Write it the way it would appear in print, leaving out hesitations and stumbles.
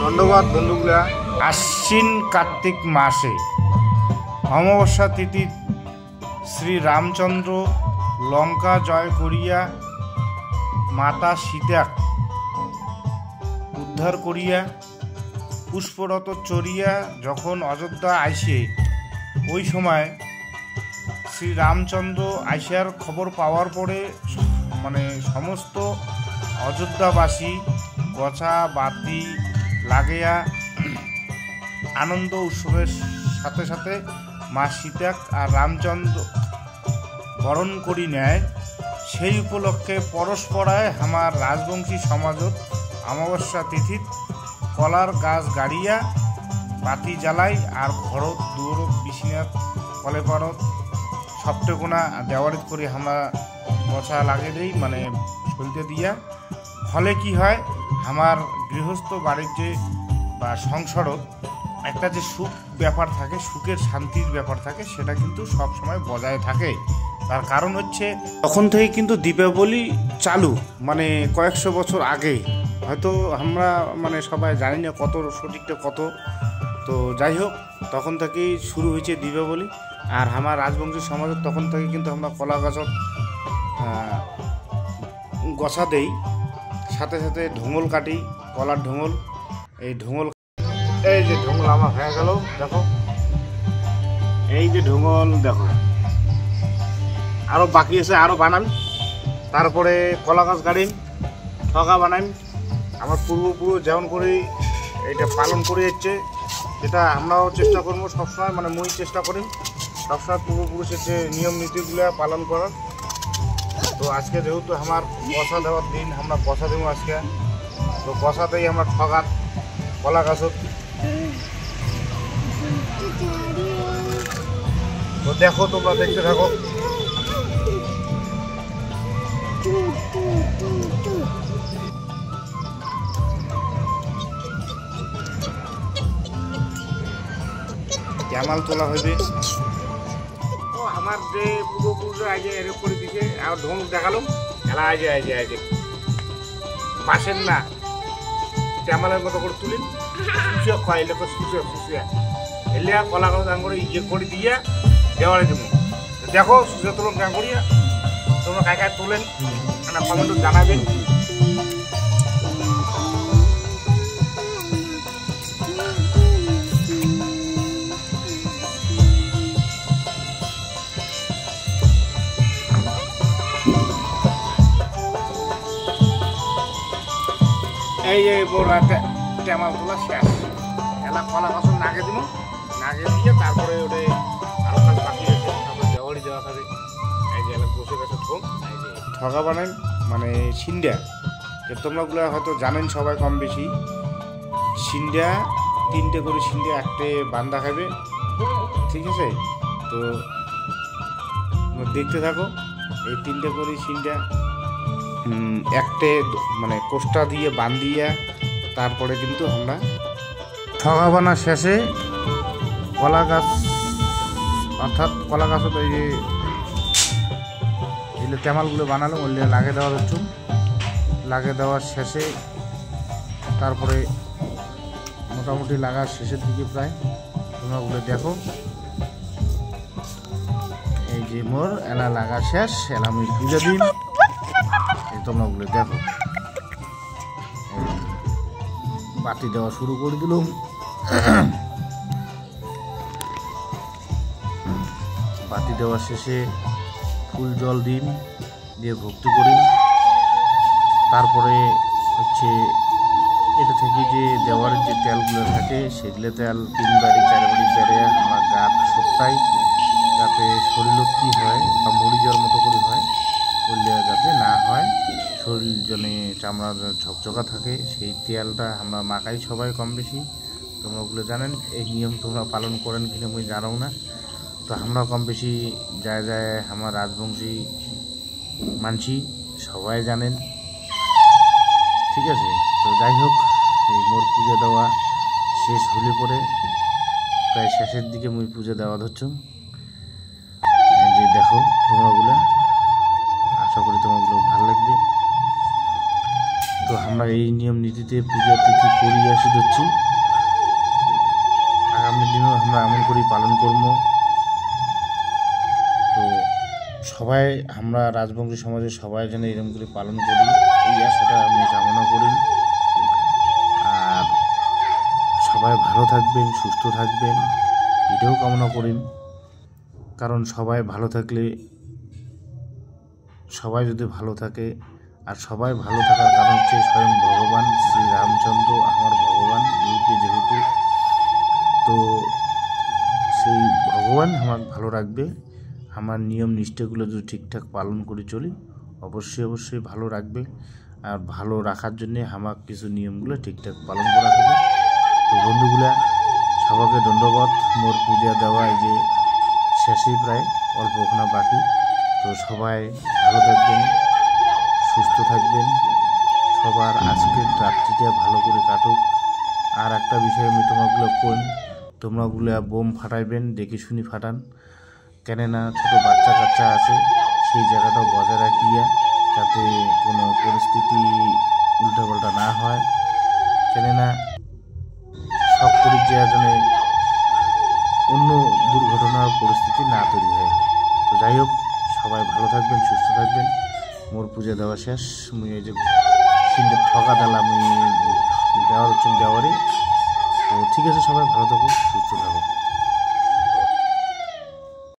ধন্যবাদ বন্ধুগুলা। আশ্বিন কার্তিক মাসে অমাবস্যা তিথি শ্রী রামচন্দ্র লঙ্কা জয় করিয়া মাতা সীতা উদ্ধার করিয়া পুষ্পরত চড়িয়া যখন অযোধ্যা আইসে, ওই সময় শ্রী রামচন্দ্র আইসার খবর পাওয়ার পরে সমস্ত অযোধ্যাবাসী গছা বাতি লাগিয়া আনন্দ উৎসবের সাথে সাথে মা সীতা আর রামচন্দ্র বরণ করি নেয়। সেই উপলক্ষে পরস্পরায় আমার রাজবংশী সমাজত অমাবস্যা তিথিত কলার গাছ গাড়িয়া বাতি জ্বালাই আর ঘরত দুয়ারত বিছনাত কলে পারত সপ্তকোনা দেওয়ারিত করে আমরা গছা লাগে দেই, সলতে দিয়া। ফলে কি হয়, আমার গৃহস্থ বাড়ির যে বা সংসারত একটা যে সুখ ব্যাপার থাকে, সুখের শান্তির ব্যাপার থাকে, সেটা কিন্তু সব সময় বজায় থাকে। তার কারণ হচ্ছে তখন থেকে কিন্তু দীপাবলি চালু, কয়েকশো বছর আগে, হয়তো আমরা সবাই জানি না কত সঠিকটা কত, তো যাই হোক তখন থেকেই শুরু হয়েছে দীপাবলি। আর আমার রাজবংশী সমাজের তখন থেকে কিন্তু আমরা কলা গাছত গছা দেই, সাথে সাথে ঢোঙল কাটি, কলার ঢোঙল। এই যে ঢোঙল আমার হয়ে গেল, দেখো এই যে ঢোঙল, দেখো আরো বাকি আছে, আরো বানান। তারপরে কলা গাছ গাড়িন, ঠগা বানান। আমার পূর্বপুরুষ যেমন করে এটা পালন করে যাচ্ছে, সেটা আমরাও চেষ্টা করবো সবসময়, মুই চেষ্টা করি সবসময় পূর্বপুরুষের যে নিয়ম নীতিগুলো পালন করার। তো আজকে যেহেতু আমার পয়সা দেওয়ার দিন, আমরা পয়সা দেবো আজকে, তো পয়সাতেই আমরা ঠগাত কলা গাছত। তো দেখো, তোমরা দেখতে থাকো। জামাল তোলা হইবে। তো আমার যে পূর্বপুরুষরা আগে এরকম করে দিছে, আর ঢোল দেখালো, খেলা আজে পাশের না জামালের মতো করে তুলিন, শুষিয়া খাইলে শুষিয়া এলে কলা গাছ করে করে দিয়ে দেওয়ালে দেবো। দেখো সুজা তুলন গান করিয়া তোমরা কায় তোলেন, কমেন্ট জানাবেন। এই যে টেমাল তোলা শেষ, এলা কলা গাছ নাগে দিব, নাগে দিয়ে তারপরে ওটা আরো কাজ বাকি আছে, তারপরে দেওয়ালি দেওয়া খাবে। এই যে এলা বসে গেছে ঠগা বানাই, সিন্ডা, যে তোমরাগুলো হয়তো জানেন সবাই কম বেশি। সিন্ডা 3টে করে সিন্ডা, একটা বান্দা খাবে, ঠিক আছে? তো দেখতে থাকো। এই 3টে করে সিন্ডা একটা কোষ্টা দিয়ে বান্ধিয়া তারপরে কিন্তু আমরা ঠগা বানা শেষে কলা গাছ, অর্থাৎ কলা গাছত ওই যে এগুলো তেমালগুলো বানালাম, ওগুলো লাগে দেওয়া হচ্ছে। লাগে দেওয়ার শেষে তারপরে মোটামুটি লাগার শেষের দিকে প্রায়, তোমরা ওগুলো দেখো। এই যে মোর এলা লাগা শেষ, এলা আমি পুজো দিন, তোমরা ওগুলো দেখো। বাতি দেওয়া শুরু করে দিলাম। বাতি দেওয়ার শেষে ফুল জল দিন, দিয়ে ভক্তি করি। তারপরে হচ্ছে এটা থেকে যে দেওয়ারের যে তেলগুলো থাকে, সেগুলো তেল 3 বাড়ি 4 বাড়ি বেড়ে আমার গাত সত্যাই, যাতে শরীর কি হয় বা মুড়ি জ্বর মতো করে হয়, করলে যাতে না হয়, শরীর জনে চামড়া ঝকঝকা থাকে, সেই তেলটা আমরা মাখাই সবাই কম বেশি। তোমরা ওগুলো জানেন, এই নিয়ম তোমরা পালন করেন কিনা আমি জানাও না। তো আমরা কম বেশি যায় আমার রাজবংশী মানসি সবাই জানেন, ঠিক আছে? তো যাই হোক, এই মোর পুজো দেওয়া শেষ হলে পরে প্রায় শেষের দিকে মুই পুজো দেওয়া ধরছ। এই যে দেখো তোমরাগুলো, আশা করি তোমাগুলো ভালো লাগবে। তো আমরা আমরা এই নিয়ম নীতিতে পূজা তিথি করি আসি ধরছি। আগামী দিনেও আমরা এমন করেই পালন করব। তো সবাই আমরা রাজবংশী সমাজের সবাই যেন এরকম করে পালন করি, এই আশাটা আমি কামনা করি। আর সবাই ভালো থাকবেন, সুস্থ থাকবেন, এটাও কামনা করি। কারণ সবাই ভালো থাকলে, সবাই যদি ভালো থাকে, আর সবাই ভালো থাকার কারণ হচ্ছে স্বয়ং ভগবান শ্রী রামচন্দ্র আমার ভগবান রূপে যেহেতু, তো সেই ভগবান আমাকে ভালো রাখবে। আমার নিয়ম নিষ্ঠাগুলো যদি ঠিকঠাক পালন করে চলি, অবশ্যই ভালো রাখবে। আর ভালো রাখার জন্যে আমাকে কিছু নিয়মগুলো ঠিকঠাক পালন করা হবে। তো বন্ধুগুলা, সবাইকে ধন্যবাদ। মোর পূজা দেওয়া এই যে শেষেই প্রায় অল্প ওখানে বাকি। তো সবাই ভালো থাকবেন, সুস্থ থাকবেন, সবার আজকের রাত্রিটা ভালো করে কাটুক। আর একটা বিষয় আমি তোমাগুলো কোন, তোমরাগুলো বোম ফাটাইবেন দেখে শুনি ফাটান, কেননা ছোটো বাচ্চা কাচ্চা আছে, সেই জায়গাটাও বজায় রাখিয়া যাতে কোনো পরিস্থিতি উল্টাপাল্টা না হয়, কেননা সব করে যাওয়ার জন্য অন্য দুর্ঘটনার পরিস্থিতি না তৈরি হয়। তো যাই হোক, সবাই ভালো থাকবেন, সুস্থ থাকবেন। মোর পূজা দেওয়া শেষ, মুই এই যে সিন্ডে ঠকা দিলাম দেওয়ার হচ্ছে দেওয়ারই। তো ঠিক আছে, সবাই ভালো থাকো, সুস্থ থাকো।